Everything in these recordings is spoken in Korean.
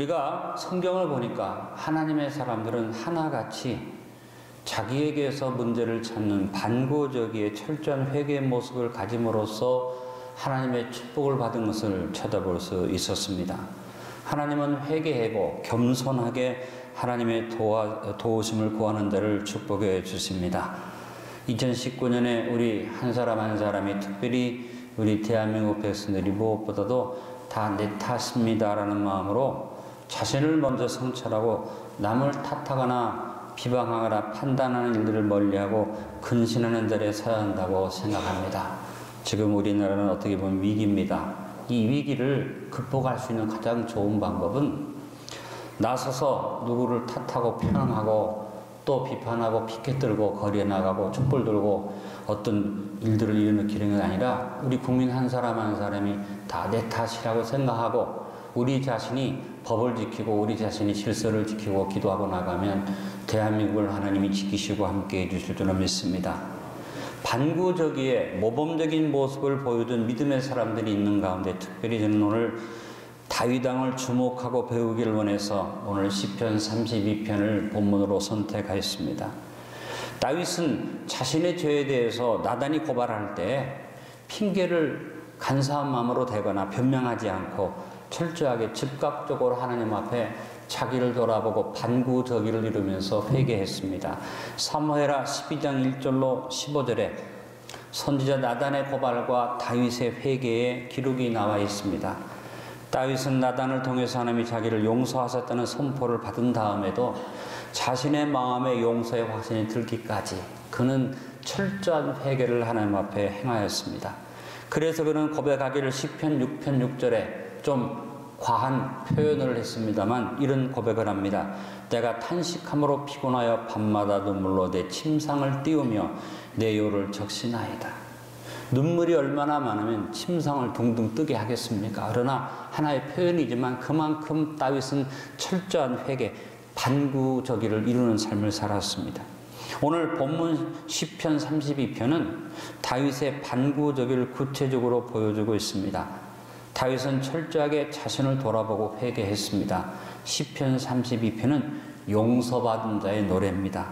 우리가 성경을 보니까 하나님의 사람들은 하나같이 자기에게서 문제를 찾는 반고저기의 철저한 회개의 모습을 가짐으로써 하나님의 축복을 받은 것을 쳐다볼 수 있었습니다. 하나님은 회개하고 겸손하게 하나님의 도우심을 구하는 데를 축복해 주십니다. 2019년에 우리 한 사람 한 사람이, 특별히 우리 대한민국 백성들이 무엇보다도 다 내 탓입니다라는 마음으로 자신을 먼저 성찰하고 남을 탓하거나 비방하거나 판단하는 일들을 멀리하고 근신하는 데에 서야 한다고 생각합니다. 지금 우리나라는 어떻게 보면 위기입니다. 이 위기를 극복할 수 있는 가장 좋은 방법은 나서서 누구를 탓하고 편하고 또 비판하고 피켓 들고 거리에 나가고 촛불 들고 어떤 일들을 일으키는 게 아니라 우리 국민 한 사람 한 사람이 다 내 탓이라고 생각하고 우리 자신이 법을 지키고 우리 자신이 질서를 지키고 기도하고 나가면 대한민국을 하나님이 지키시고 함께 해주실 줄로 믿습니다. 반구저기에 모범적인 모습을 보여준 믿음의 사람들이 있는 가운데 특별히 저는 오늘 다윗 왕을 주목하고 배우기를 원해서 오늘 시편 32편을 본문으로 선택하였습니다. 다윗은 자신의 죄에 대해서 나단이 고발할 때 핑계를 간사한 마음으로 대거나 변명하지 않고 철저하게 즉각적으로 하나님 앞에 자기를 돌아보고 반구저기를 이루면서 회개했습니다. 사무엘하 12장 1절로 15절에 선지자 나단의 고발과 다윗의 회개의 기록이 나와 있습니다. 다윗은 나단을 통해서 하나님이 자기를 용서하셨다는 선포를 받은 다음에도 자신의 마음의 용서의 확신이 들기까지 그는 철저한 회개를 하나님 앞에 행하였습니다. 그래서 그는 고백하기를 시편 6편 6절에 좀 과한 표현을 했습니다만 이런 고백을 합니다. 내가 탄식함으로 피곤하여 밤마다 눈물로 내 침상을 띄우며 내 요를 적시나이다. 눈물이 얼마나 많으면 침상을 둥둥 뜨게 하겠습니까? 그러나 하나의 표현이지만 그만큼 다윗은 철저한 회개, 반구저기를 이루는 삶을 살았습니다. 오늘 본문 시편 32편은 다윗의 반구저기를 구체적으로 보여주고 있습니다. 다윗은 철저하게 자신을 돌아보고 회개했습니다. 시편 32편은 용서받은 자의 노래입니다.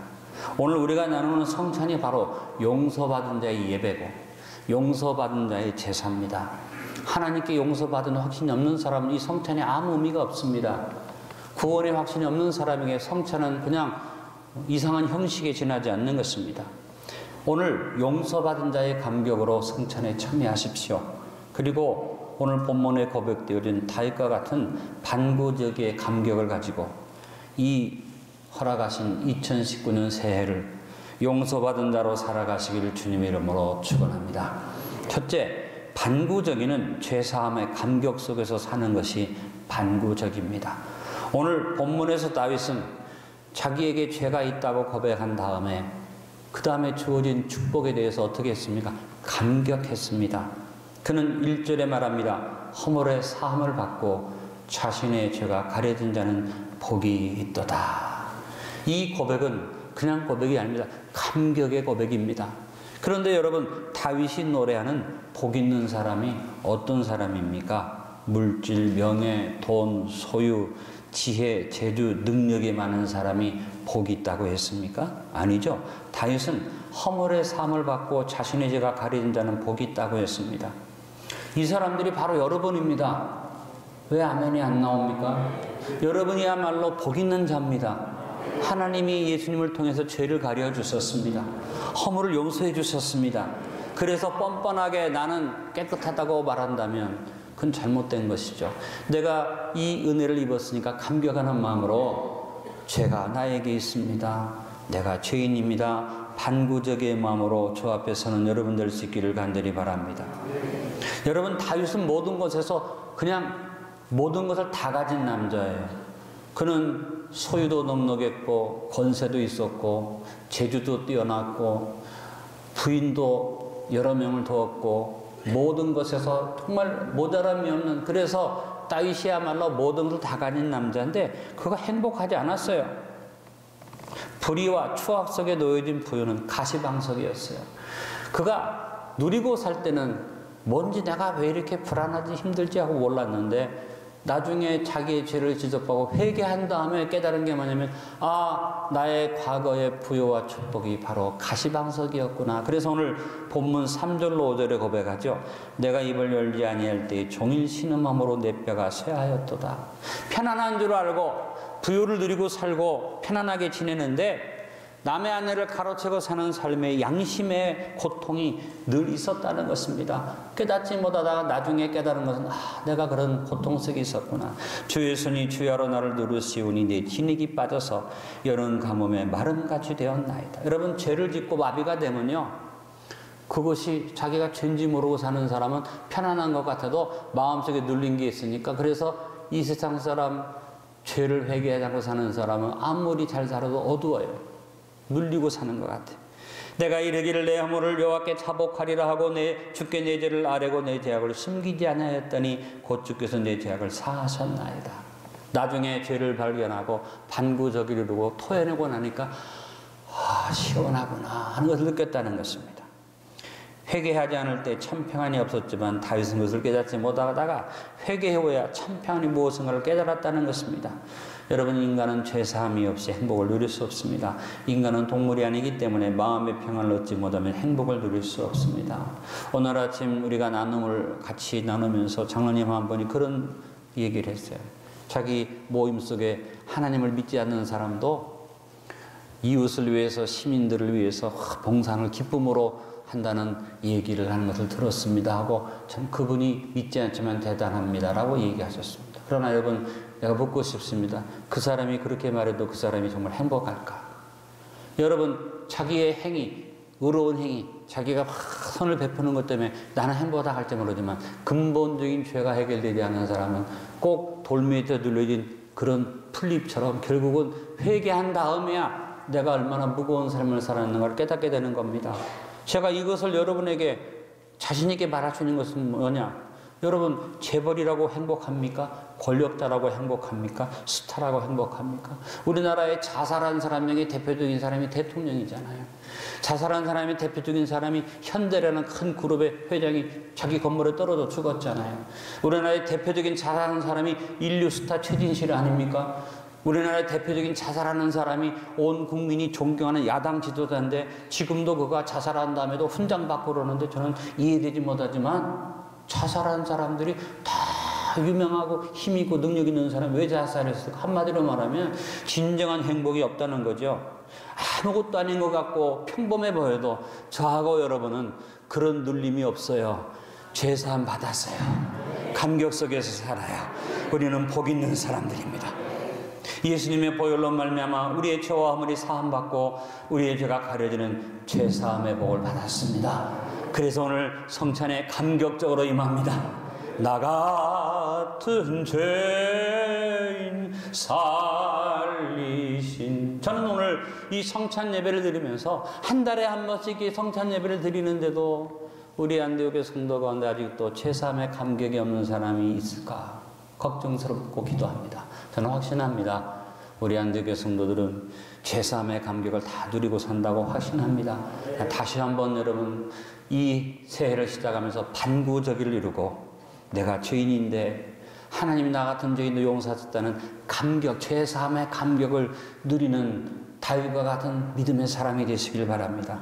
오늘 우리가 나누는 성찬이 바로 용서받은 자의 예배고 용서받은 자의 제사입니다. 하나님께 용서받은 확신이 없는 사람은 이 성찬에 아무 의미가 없습니다. 구원의 확신이 없는 사람에게 성찬은 그냥 이상한 형식에 지나지 않는 것입니다. 오늘 용서받은 자의 감격으로 성찬에 참여하십시오. 그리고 오늘 본문에 고백되어진 다윗과 같은 반구저기의 감격을 가지고 이 허락하신 2019년 새해를 용서받은 자로 살아가시기를 주님의 이름으로 축원합니다. 첫째, 반구저기는 죄사함의 감격 속에서 사는 것이 반구저기입니다. 오늘 본문에서 다윗은 자기에게 죄가 있다고 고백한 다음에 그 다음에 주어진 축복에 대해서 어떻게 했습니까? 감격했습니다. 그는 1절에 말합니다. 허물의 사함을 받고 자신의 죄가 가려진 자는 복이 있도다. 이 고백은 그냥 고백이 아닙니다. 감격의 고백입니다. 그런데 여러분, 다윗이 노래하는 복 있는 사람이 어떤 사람입니까? 물질, 명예, 돈, 소유, 지혜, 재주, 능력이 많은 사람이 복이 있다고 했습니까? 아니죠. 다윗은 허물의 사함을 받고 자신의 죄가 가려진 자는 복이 있다고 했습니다. 이 사람들이 바로 여러분입니다. 왜 아멘이 안 나옵니까? 여러분이야말로 복 있는 자입니다. 하나님이 예수님을 통해서 죄를 가려 주셨습니다. 허물을 용서해 주셨습니다. 그래서 뻔뻔하게 나는 깨끗하다고 말한다면 그건 잘못된 것이죠. 내가 이 은혜를 입었으니까 감격하는 마음으로 죄가 나에게 있습니다. 내가 죄인입니다. 반구저기의 마음으로 주 앞에 서는 여러분 될 수 있기를 간절히 바랍니다. 여러분, 다윗은 모든 것에서 그냥 모든 것을 다 가진 남자예요. 그는 소유도 넉넉했고 권세도 있었고 재주도 뛰어났고 부인도 여러 명을 두었고 모든 것에서 정말 모자람이 없는, 그래서 다윗이야말로 모든 것을 다 가진 남자인데 그가 행복하지 않았어요. 불의와 추악 속에 놓여진 부유는 가시방석이었어요. 그가 누리고 살 때는 뭔지 내가 왜 이렇게 불안하지 힘들지 하고 몰랐는데 나중에 자기의 죄를 지적하고 회개한 다음에 깨달은 게 뭐냐면, 아, 나의 과거의 부요와 축복이 바로 가시방석이었구나. 그래서 오늘 본문 3절로 5절에 고백하죠. 내가 입을 열지 아니할 때에 종일 신음함으로 내 뼈가 쇠하였도다. 편안한 줄 알고 부요를 누리고 살고 편안하게 지내는데 남의 아내를 가로채고 사는 삶의 양심의 고통이 늘 있었다는 것입니다. 깨닫지 못하다가 나중에 깨달은 것은, 아, 내가 그런 고통 속에 있었구나. 주의 손이 주야로 나를 누르시오니 내 진액이 빠져서 여름 가뭄에 마름같이 되었나이다. 여러분, 죄를 짓고 마비가 되면요, 그것이 자기가 죄인지 모르고 사는 사람은 편안한 것 같아도 마음속에 눌린 게 있으니까, 그래서 이 세상 사람 죄를 회개하고 사는 사람은 아무리 잘 살아도 어두워요. 눌리고 사는 것 같아요. 내가 이르기를 내 허물을 여호와께 자복하리라 하고 주께 내 죄를 아뢰고 내 죄악을 숨기지 아니하였더니 곧 주께서 내 죄악을 사하셨나이다. 나중에 죄를 발견하고 반구적이를 이루고 토해내고 나니까, 아, 시원하구나 하는 것을 느꼈다는 것입니다. 회개하지 않을 때 참 평안이 없었지만 다윗은 그것을 깨닫지 못하다가 회개해야 참 평안이 무엇인가를 깨달았다는 것입니다. 여러분, 인간은 죄사함이 없이 행복을 누릴 수 없습니다. 인간은 동물이 아니기 때문에 마음의 평안을 얻지 못하면 행복을 누릴 수 없습니다. 오늘 아침 우리가 나눔을 같이 나누면서 장로님 한 분이 그런 얘기를 했어요. 자기 모임 속에 하나님을 믿지 않는 사람도 이웃을 위해서, 시민들을 위해서 봉사를 기쁨으로 한다는 얘기를 하는 것을 들었습니다 하고, 참 그분이 믿지 않지만 대단합니다라고 얘기하셨습니다. 그러나 여러분, 내가 묻고 싶습니다. 그 사람이 그렇게 말해도 그 사람이 정말 행복할까? 여러분, 자기의 행위, 의로운 행위, 자기가 막 선을 베푸는 것 때문에 나는 행복하다 할지 모르지만 근본적인 죄가 해결되지 않는 사람은 꼭 돌멩이에 눌려진 그런 풀잎처럼 결국은 회개한 다음에야 내가 얼마나 무거운 삶을 살았는가를 깨닫게 되는 겁니다. 제가 이것을 여러분에게 자신 있게 말할 수 있는 것은 뭐냐? 여러분, 재벌이라고 행복합니까? 권력자라고 행복합니까? 스타라고 행복합니까? 우리나라에 자살한 사람 중에 대표적인 사람이 대통령이잖아요. 자살한 사람이 대표적인 사람이 현대라는 큰 그룹의 회장이 자기 건물에 떨어져 죽었잖아요. 우리나라의 대표적인 자살한 사람이 인류 스타 최진실 아닙니까? 우리나라의 대표적인 자살하는 사람이 온 국민이 존경하는 야당 지도자인데 지금도 그가 자살한 다음에도 훈장 받고 그러는데 저는 이해되지 못하지만, 자살한 사람들이 다 유명하고 힘있고 능력 있는 사람이 왜 자살했을까? 한마디로 말하면 진정한 행복이 없다는 거죠. 아무것도 아닌 것 같고 평범해 보여도 저하고 여러분은 그런 눌림이 없어요. 죄사함 받았어요. 감격 속에서 살아요. 우리는 복 있는 사람들입니다. 예수님의 보혈로 말미암아 우리의 죄와 허물이 사함받고 우리의 죄가 가려지는 죄사함의 복을 받았습니다. 그래서 오늘 성찬에 감격적으로 임합니다. 나 같은 죄인 살리신. 저는 오늘 이 성찬 예배를 드리면서 한 달에 한 번씩 이 성찬 예배를 드리는데도 우리 안디옥의 성도 가운데 아직도 죄사함의 감격이 없는 사람이 있을까 걱정스럽고 기도합니다. 저는 확신합니다. 우리 안디옥의 성도들은 죄사함의 감격을 다 누리고 산다고 확신합니다. 다시 한번 여러분, 이 새해를 시작하면서 반구적이를 이루고 내가 죄인인데 하나님이 나 같은 죄인도 용서하셨다는 감격, 죄사함의 감격을 누리는 다윗과 같은 믿음의 사람이 되시길 바랍니다.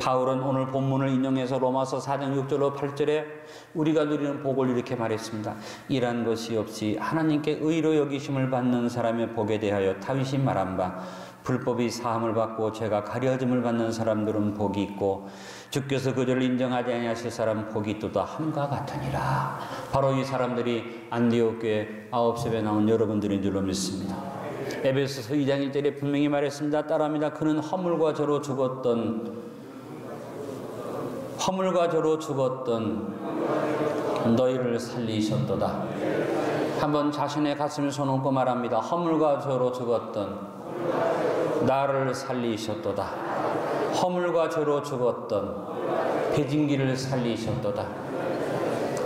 바울은 오늘 본문을 인용해서 로마서 4장 6절로 8절에 우리가 누리는 복을 이렇게 말했습니다. 이란 것이 없이 하나님께 의로 여기심을 받는 사람의 복에 대하여 다윗이 말한 바, 불법이 사함을 받고 죄가 가려짐을 받는 사람들은 복이 있고 주께서 그들을 인정하지 아니하실 사람 복이 있도다 함과 같으니라. 바로 이 사람들이 안디옥 교회 9섭에 나온 여러분들인 줄로 믿습니다. 에베소서 2장 1절에 분명히 말했습니다. 따라합니다. 그는 허물과 저로 죽었던 너희를 살리셨도다. 한번 자신의 가슴에 손 얹고 말합니다. 허물과 저로 죽었던 나를 살리셨도다. 허물과 죄로 죽었던 배진기를 살리셨도다.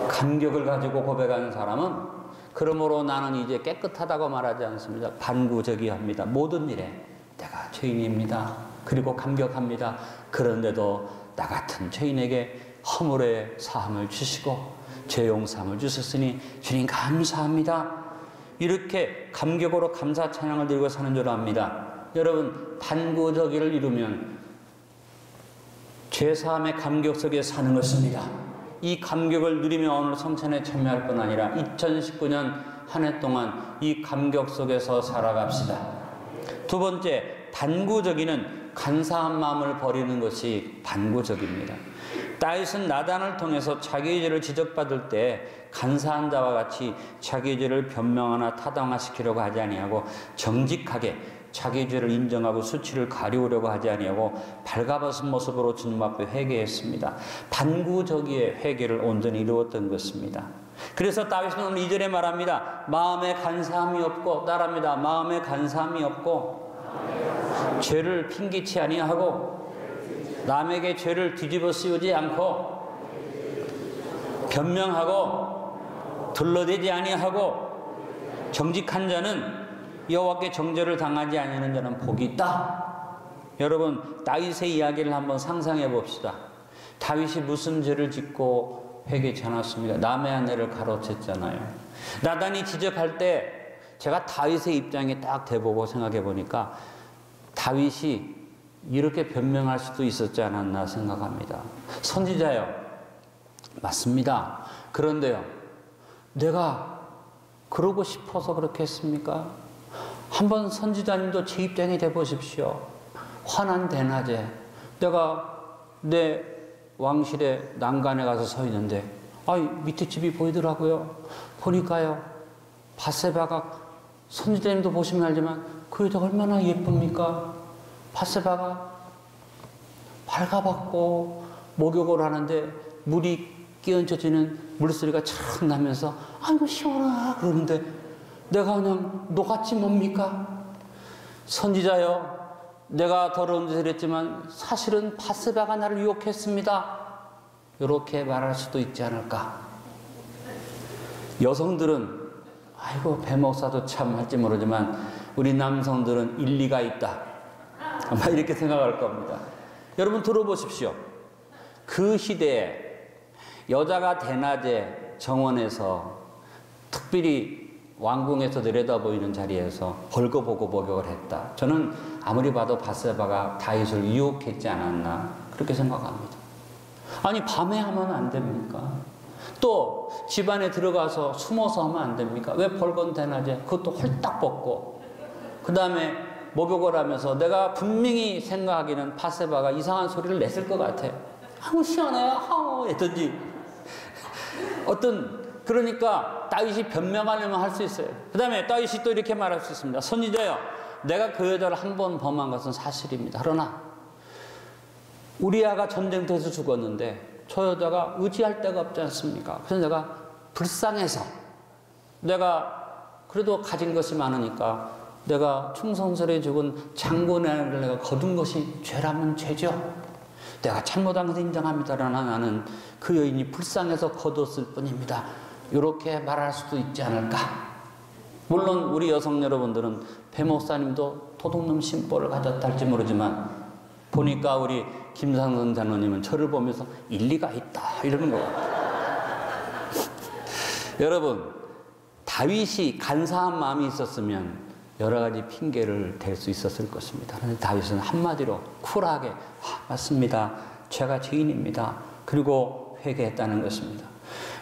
감격을 가지고 고백하는 사람은 그러므로 나는 이제 깨끗하다고 말하지 않습니다. 반구적이합니다. 모든 일에 내가 죄인입니다. 그리고 감격합니다. 그런데도 나 같은 죄인에게 허물의 사함을 주시고 죄 용서함을 주셨으니 주님 감사합니다. 이렇게 감격으로 감사 찬양을 드리고 사는 줄 압니다. 여러분, 반구저기를 이루면 죄사함의 감격 속에 사는 것입니다. 이 감격을 누리며 오늘 성찬에 참여할 뿐 아니라 2019년 한 해 동안 이 감격 속에서 살아갑시다. 두 번째, 반구저기는 간사한 마음을 버리는 것이 반구저기입니다. 다윗은 나단을 통해서 자기의 죄를 지적받을 때 간사한 자와 같이 자기의 죄를 변명하나 타당화시키려고 하지 아니하고 정직하게 자기의 죄를 인정하고 수치를 가리우려고 하지 아니하고 발가벗은 모습으로 주님 앞에 회개했습니다. 반구저기의 회개를 온전히 이루었던 것입니다. 그래서 다윗은 오늘 2절에 말합니다. 마음에 간사함이 없고, 따라합니다. 마음에 간사함이 없고 죄를 핑계치 아니하고 남에게 죄를 뒤집어 씌우지 않고 변명하고 둘러대지 아니하고 정직한 자는 여호와께 정죄를 당하지 아니하는 자는 복이 있다. 여러분, 다윗의 이야기를 한번 상상해 봅시다. 다윗이 무슨 죄를 짓고 회개치 않았습니까? 남의 아내를 가로챘잖아요. 나단이 지적할 때 제가 다윗의 입장에 딱 대보고 생각해 보니까 다윗이 이렇게 변명할 수도 있었지 않았나 생각합니다. 선지자요, 맞습니다. 그런데요, 내가 그러고 싶어서 그렇게 했습니까? 한번 선지자님도 제 입장에 대보십시오. 환한 대낮에 내가 내 왕실의 난간에 가서 서 있는데 밑에 집이 보이더라고요. 보니까요, 밧세바가, 선지자님도 보시면 알지만 그 여자가 얼마나 예쁩니까? 밧세바가 발가벗고 목욕을 하는데 물이 끼얹혀지는 물소리가 착 나면서 아이고 시원하다 그러는데 내가 그냥 녹았지 뭡니까? 선지자여, 내가 더러운 짓을 했지만 사실은 밧세바가 나를 유혹했습니다. 이렇게 말할 수도 있지 않을까? 여성들은 아이고 배 목사도 참 할지 모르지만 우리 남성들은 일리가 있다, 아마 이렇게 생각할 겁니다. 여러분 들어보십시오. 그 시대에 여자가 대낮에 정원에서 특별히 왕궁에서 내려다보이는 자리에서 벌거보고 목욕을 했다. 저는 아무리 봐도 밧세바가 다윗을 유혹했지 않았나 그렇게 생각합니다. 아니 밤에 하면 안 됩니까? 또 집안에 들어가서 숨어서 하면 안 됩니까? 왜 벌건 대낮에 그것도 홀딱 벗고 그 다음에 목욕을 하면서 내가 분명히 생각하기는 밧세바가 이상한 소리를 냈을 것 같아. 아우 시원해요 하우 했던지 그러니까 다윗이 변명하려면 할 수 있어요. 그 다음에 다윗이 또 이렇게 말할 수 있습니다. 선지자여, 내가 그 여자를 한 번 범한 것은 사실입니다. 그러나 우리아가 전쟁터에서 죽었는데 저 여자가 의지할 데가 없지 않습니까? 그래서 내가 불쌍해서 내가 그래도 가진 것이 많으니까 내가 충성스레 죽은 장군의 아내를 내가 거둔 것이 죄라면 죄죠. 내가 잘못한 것을 인정합니다. 그러나 나는 그 여인이 불쌍해서 거뒀을 뿐입니다. 이렇게 말할 수도 있지 않을까? 물론 우리 여성 여러분들은 배 목사님도 도둑놈 심보를 가졌다 할지 모르지만 보니까 우리 김상선 장로님은 저를 보면서 일리가 있다 이러는 것 같아요. 여러분, 다윗이 간사한 마음이 있었으면 여러 가지 핑계를 댈 수 있었을 것입니다. 그런데 다윗은 한마디로 쿨하게 맞습니다. 제가 죄인입니다. 그리고 회개했다는 것입니다.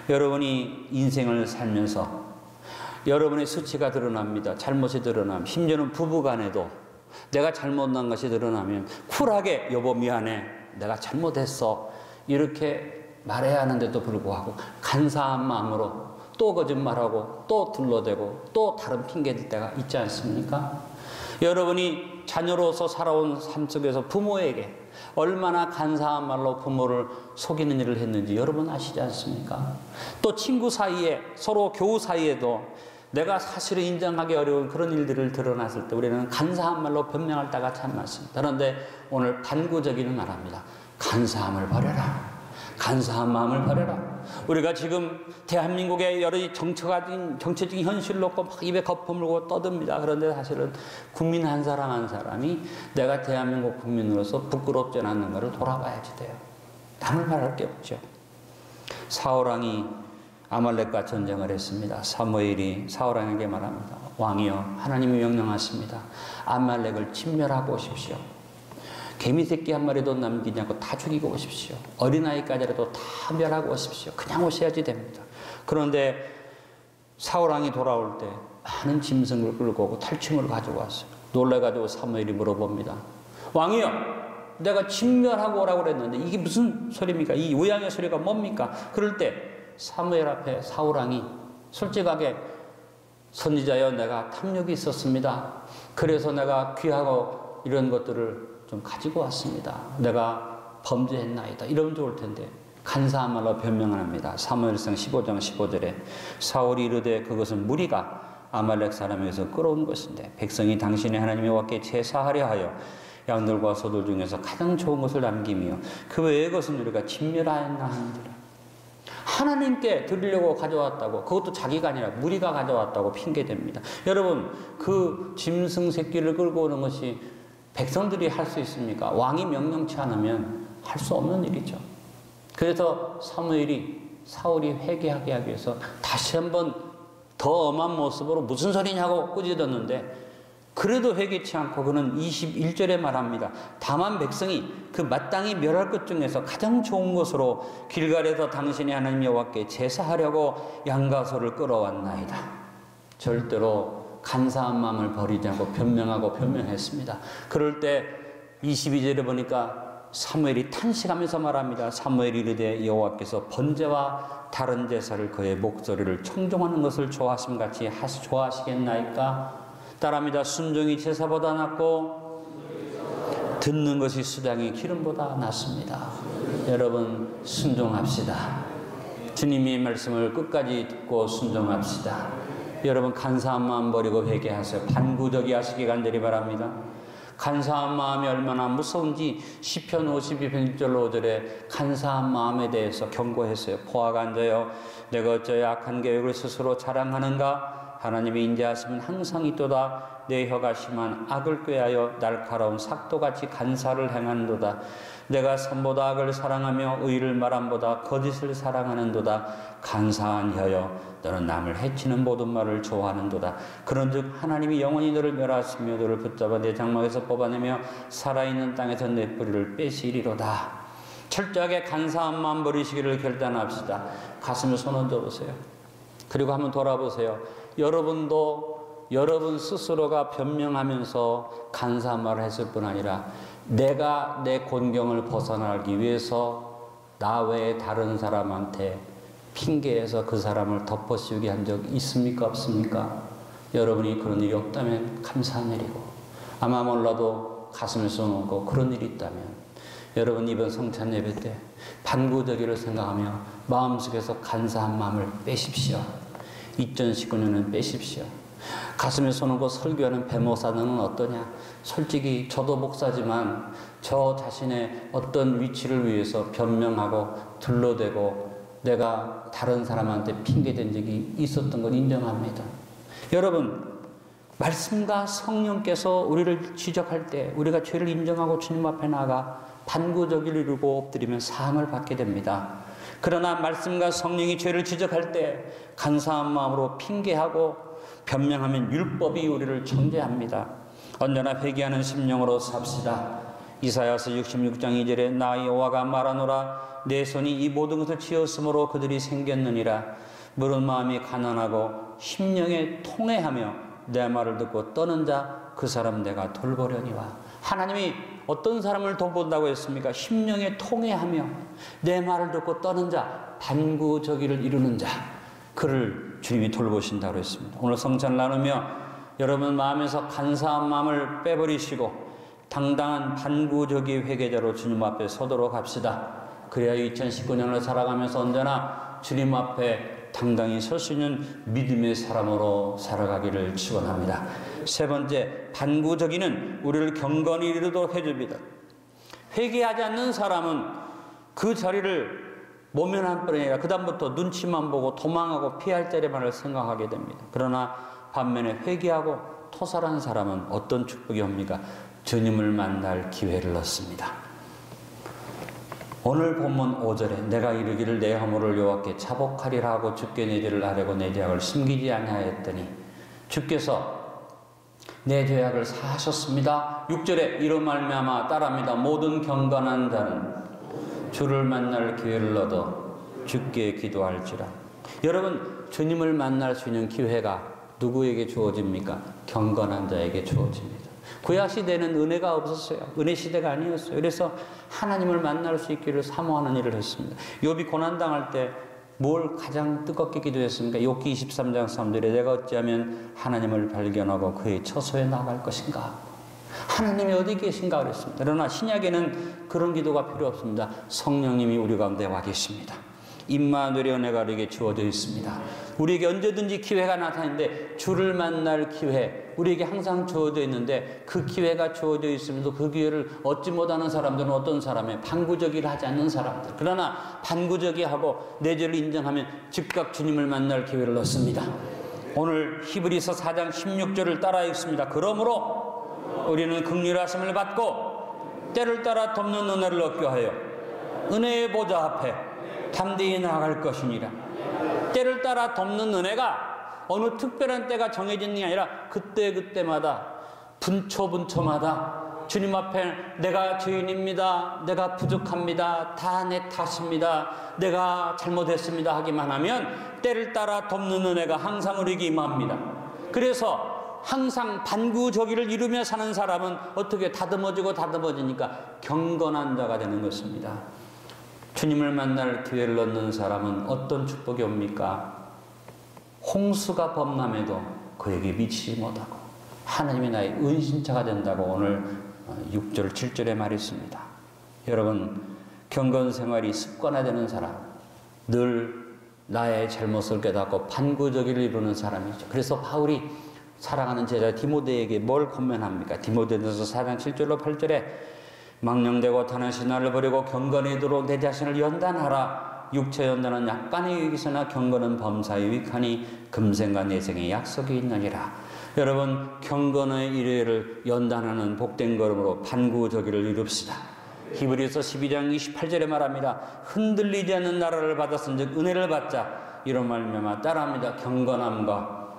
여러분이 인생을 살면서 여러분의 수치가 드러납니다. 잘못이 드러나면 심지어는 부부간에도 내가 잘못한 것이 드러나면 쿨하게 여보 미안해 내가 잘못했어 이렇게 말해야 하는데도 불구하고 간사한 마음으로 또 거짓말하고 또 둘러대고 또 다른 핑계댈 때가 있지 않습니까? 여러분이 자녀로서 살아온 삶 속에서 부모에게 얼마나 간사한 말로 부모를 속이는 일을 했는지 여러분 아시지 않습니까? 또 친구 사이에 서로 교우 사이에도 내가 사실을 인정하기 어려운 그런 일들을 드러났을 때 우리는 간사한 말로 변명할 때가 참 많습니다. 그런데 오늘 반구적인 말합니다. 간사함을 버려라. 간사한 마음을 버려라. 우리가 지금 대한민국의 여러 정치적인 현실을 놓고 막 입에 거품물고 떠듭니다. 그런데 사실은 국민 한 사람 한 사람이 내가 대한민국 국민으로서 부끄럽지 않는가를 돌아봐야지 돼요. 남을 말할 게 없죠. 사울왕이 아말렉과 전쟁을 했습니다. 사무엘이 사울왕에게 말합니다. 왕이여, 하나님이 명령하십니다. 아말렉을 진멸하고 오십시오. 개미 새끼 한 마리도 남기지 않고 다 죽이고 오십시오. 어린아이까지라도 다 멸하고 오십시오. 그냥 오셔야지 됩니다. 그런데 사울왕이 돌아올 때 많은 짐승을 끌고 오고 탈춤을 가지고 왔어요. 놀라가지고 사무엘이 물어봅니다. 왕이여, 내가 진멸하고 오라고 그랬는데 이게 무슨 소리입니까? 이 우양의 소리가 뭡니까? 그럴 때 사무엘 앞에 사울왕이 솔직하게 선지자여, 내가 탐욕이 있었습니다. 그래서 내가 귀하고 이런 것들을 좀 가지고 왔습니다. 내가 범죄했나이다. 이러면 좋을 텐데 간사한 말로 변명을 합니다. 사무엘상 15장 15절에 사울이 이르되 그것은 무리가 아말렉 사람에게서 끌어온 것인데 백성이 당신의 하나님 여호와께 제사하려 하여 양들과 소들 중에서 가장 좋은 것을 남기며 그 외의 것은 우리가 진멸하였나 하느니라. 하나님께 드리려고 가져왔다고, 그것도 자기가 아니라 무리가 가져왔다고 핑계댑니다. 여러분, 그 짐승 새끼를 끌고 오는 것이 백성들이 할 수 있습니까? 왕이 명령치 않으면 할 수 없는 일이죠. 그래서 사울이 회개하게 하기 위해서 다시 한번 더 엄한 모습으로 무슨 소리냐고 꾸짖었는데 그래도 회개치 않고 그는 21절에 말합니다. 다만 백성이 그 마땅히 멸할 것 중에서 가장 좋은 것으로 길갈에서 당신의 하나님 여호와께 제사하려고 양과 소를 끌어왔나이다. 절대로 간사한 마음을 버리지 않고 변명했습니다. 그럴 때 22절에 보니까 사무엘이 탄식하면서 말합니다. 사무엘이 이르되 여호와께서 번제와 다른 제사를 그의 목소리를 청종하는 것을 좋아하심같이 좋아하시겠나이까? 따라합니다. 순종이 제사보다 낫고 듣는 것이 수장이 기름보다 낫습니다. 여러분, 순종합시다. 주님의 말씀을 끝까지 듣고 순종합시다. 여러분, 간사한 마음 버리고 회개하세요. 반구적이 하시기 간절히 바랍니다. 간사한 마음이 얼마나 무서운지 시편 52편 1절로 5절에 간사한 마음에 대해서 경고했어요. 포악한자여, 내가 어찌하여 악한 계획을 스스로 자랑하는가? 하나님의 인자하심은 항상 있도다. 내 혀가 심한 악을 꾀하여 날카로운 삭도같이 간사를 행하는도다. 내가 선보다 악을 사랑하며 의를 말함보다 거짓을 사랑하는도다. 간사한 혀여, 너는 남을 해치는 모든 말을 좋아하는도다. 그런즉 하나님이 영원히 너를 멸하시며 너를 붙잡아 내 장막에서 뽑아내며 살아있는 땅에서 내 뿌리를 빼시리로다. 철저하게 간사한 마음 버리시기를 결단합시다. 가슴에 손 얹어보세요. 그리고 한번 돌아보세요. 여러분도 여러분 스스로가 변명하면서 간사한 말을 했을 뿐 아니라 내가 내 곤경을 벗어나기 위해서 나 외에 다른 사람한테 핑계해서 그 사람을 덮어씌우게 한 적 있습니까? 없습니까? 여러분이 그런 일이 없다면 감사한 일이고, 아마 몰라도 가슴에 손 얹고 그런 일이 있다면 여러분 이번 성찬 예배 때 반구적이를 생각하며 마음속에서 간사한 마음을 빼십시오. 2019년은 빼십시오. 가슴에 손 얹고 설교하는 배목사는 어떠냐? 솔직히 저도 목사지만 저 자신의 어떤 위치를 위해서 변명하고 둘러대고 내가 다른 사람한테 핑계댄 적이 있었던 걸 인정합니다. 여러분, 말씀과 성령께서 우리를 지적할 때 우리가 죄를 인정하고 주님 앞에 나가 반구적이를 이루고 엎드리면 사함을 받게 됩니다. 그러나 말씀과 성령이 죄를 지적할 때 간사한 마음으로 핑계하고 변명하면 율법이 우리를 정죄합니다. 언제나 회개하는 심령으로 삽시다. 이사야서 66장 2절에 나 여호와가 말하노라 내 손이 이 모든 것을 지었으므로 그들이 생겼느니라. 물은 마음이 가난하고 심령에 통회하며 내 말을 듣고 떠는 자 그 사람 내가 돌보려니와. 하나님이 어떤 사람을 돌본다고 했습니까? 심령에 통회하며 내 말을 듣고 떠는 자, 반구적이를 이루는 자, 그를 주님이 돌보신다고 했습니다. 오늘 성찬을 나누며 여러분 마음에서 간사한 마음을 빼버리시고 당당한 반구적이 회개자로 주님 앞에 서도록 합시다. 그래야 2019년을 살아가면서 언제나 주님 앞에 당당히 설 수 있는 믿음의 사람으로 살아가기를 축원합니다. 세 번째, 반구적이는 우리를 경건히 이르도록 해줍니다. 회개하지 않는 사람은 그 자리를 모면할 뿐 아니라 그 다음부터 눈치만 보고 도망하고 피할 자리만을 생각하게 됩니다. 그러나 반면에 회개하고 토설한 사람은 어떤 축복이 옵니까? 주님을 만날 기회를 얻습니다. 오늘 본문 5절에 내가 이르기를 내 허물을 여호와께 자복하리라 하고 주께 내 죄를 아뢰고 내 죄악을 숨기지 아니하였더니 주께서 내 죄악을 사하셨습니다. 6절에 이로 말미암아 따라합니다. 모든 경건한 자는 주를 만날 기회를 얻어 주께 기도할지라. 여러분, 주님을 만날 수 있는 기회가 누구에게 주어집니까? 경건한 자에게 주어집니다. 구약시대에는 은혜가 없었어요. 은혜 시대가 아니었어요. 그래서 하나님을 만날 수 있기를 사모하는 일을 했습니다. 욥이 고난당할 때 뭘 가장 뜨겁게 기도했습니까? 욥기 23장 3절에 내가 어찌하면 하나님을 발견하고 그의 처소에 나갈 것인가? 하나님이 어디 계신가 그랬습니다. 그러나 신약에는 그런 기도가 필요 없습니다. 성령님이 우리 가운데 와 계십니다. 임마누엘의 은혜가 우리에게 주어져 있습니다. 우리에게 언제든지 기회가 나타나는데 주를 만날 기회 우리에게 항상 주어져 있는데 그 기회가 주어져 있으면서 그 기회를 얻지 못하는 사람들은 어떤 사람이에요? 반구적이를 하지 않는 사람들. 그러나 반구적이하고 내 죄를 인정하면 즉각 주님을 만날 기회를 얻습니다. 오늘 히브리서 4장 16절을 따라 읽습니다. 그러므로 우리는 긍휼하심을 받고 때를 따라 돕는 은혜를 얻게 하여 은혜의 보좌 앞에 담대히 나아갈 것이니라. 때를 따라 돕는 은혜가 어느 특별한 때가 정해진 게 아니라 그때그때마다 분초분초마다 주님 앞에 내가 죄인입니다. 내가 부족합니다. 다 내 탓입니다. 내가 잘못했습니다 하기만 하면 때를 따라 돕는 은혜가 항상 우리에게 임합니다. 그래서 항상 반구저기를 이루며 사는 사람은 어떻게 다듬어지니까 경건한 자가 되는 것입니다. 주님을 만날 기회를 얻는 사람은 어떤 축복이 옵니까? 홍수가 범람해도 그에게 미치지 못하고 하나님이 나의 은신처가 된다고 오늘 6절 7절에 말했습니다. 여러분, 경건생활이 습관화되는 사람, 늘 나의 잘못을 깨닫고 반구저기를 이루는 사람이죠. 그래서 바울이 사랑하는 제자 디모데에게 뭘 권면합니까? 디모데전서 4장 7절로 8절에 망령되고 타는 신화를 버리고 경건이도록 내 자신을 연단하라. 육체 연단은 약간의 유익이으나 경건은 범사의 유익하니 금생과 내생의 약속이 있느니라. 여러분, 경건의 일회를 연단하는 복된 걸음으로 반구저기를 이룹시다. 히브리서 12장 28절에 말합니다. 흔들리지 않는 나라를 받았은즉 은혜를 받자. 이런 말미암아 따라합니다. 경건함과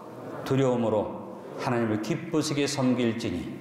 두려움으로 하나님을 기쁘시게 섬길지니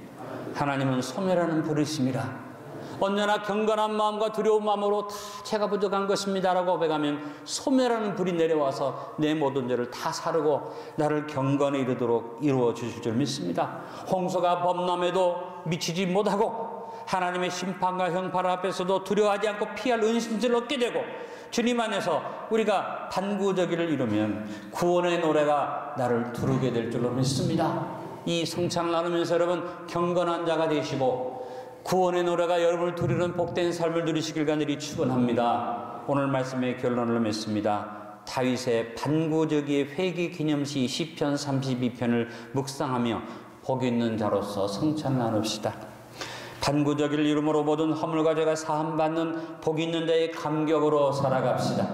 하나님은 소멸하는 불이심이라. 언제나 경건한 마음과 두려운 마음으로 다 제가 부족한 것입니다 라고 고백하면 소멸하는 불이 내려와서 내 모든 죄를 다 사르고 나를 경건에 이르도록 이루어 주실 줄 믿습니다. 홍수가 범람해도 미치지 못하고 하나님의 심판과 형벌 앞에서도 두려워하지 않고 피할 은신을 얻게 되고 주님 안에서 우리가 반구저기를 이루면 구원의 노래가 나를 두르게 될 줄로 믿습니다. 이 성찬을 나누면서 여러분 경건한 자가 되시고 구원의 노래가 여러분을 두리는 복된 삶을 누리시길 간절히 축원합니다. 오늘 말씀의 결론을 맺습니다. 다윗의 반구저기의 회개 기념시 시편 32편을 묵상하며 복 있는 자로서 성찬을 나눕시다. 반구저기를 이름으로 모든 허물과 죄가 사함받는 복 있는 자의 감격으로 살아갑시다.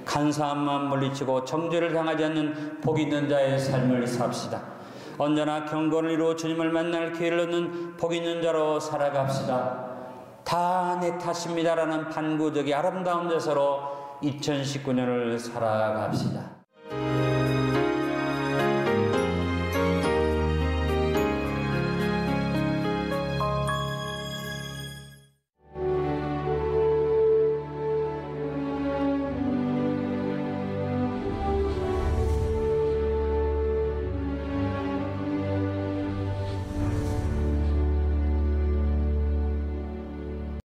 간사함만 물리치고 정죄를 당하지 않는 복 있는 자의 삶을 삽시다. 언제나 경건을 이루어 주님을 만날 기회를 얻는 복 있는 자로 살아갑시다. 다 내 탓입니다라는 반구적이 아름다운 데서로 2019년을 살아갑시다.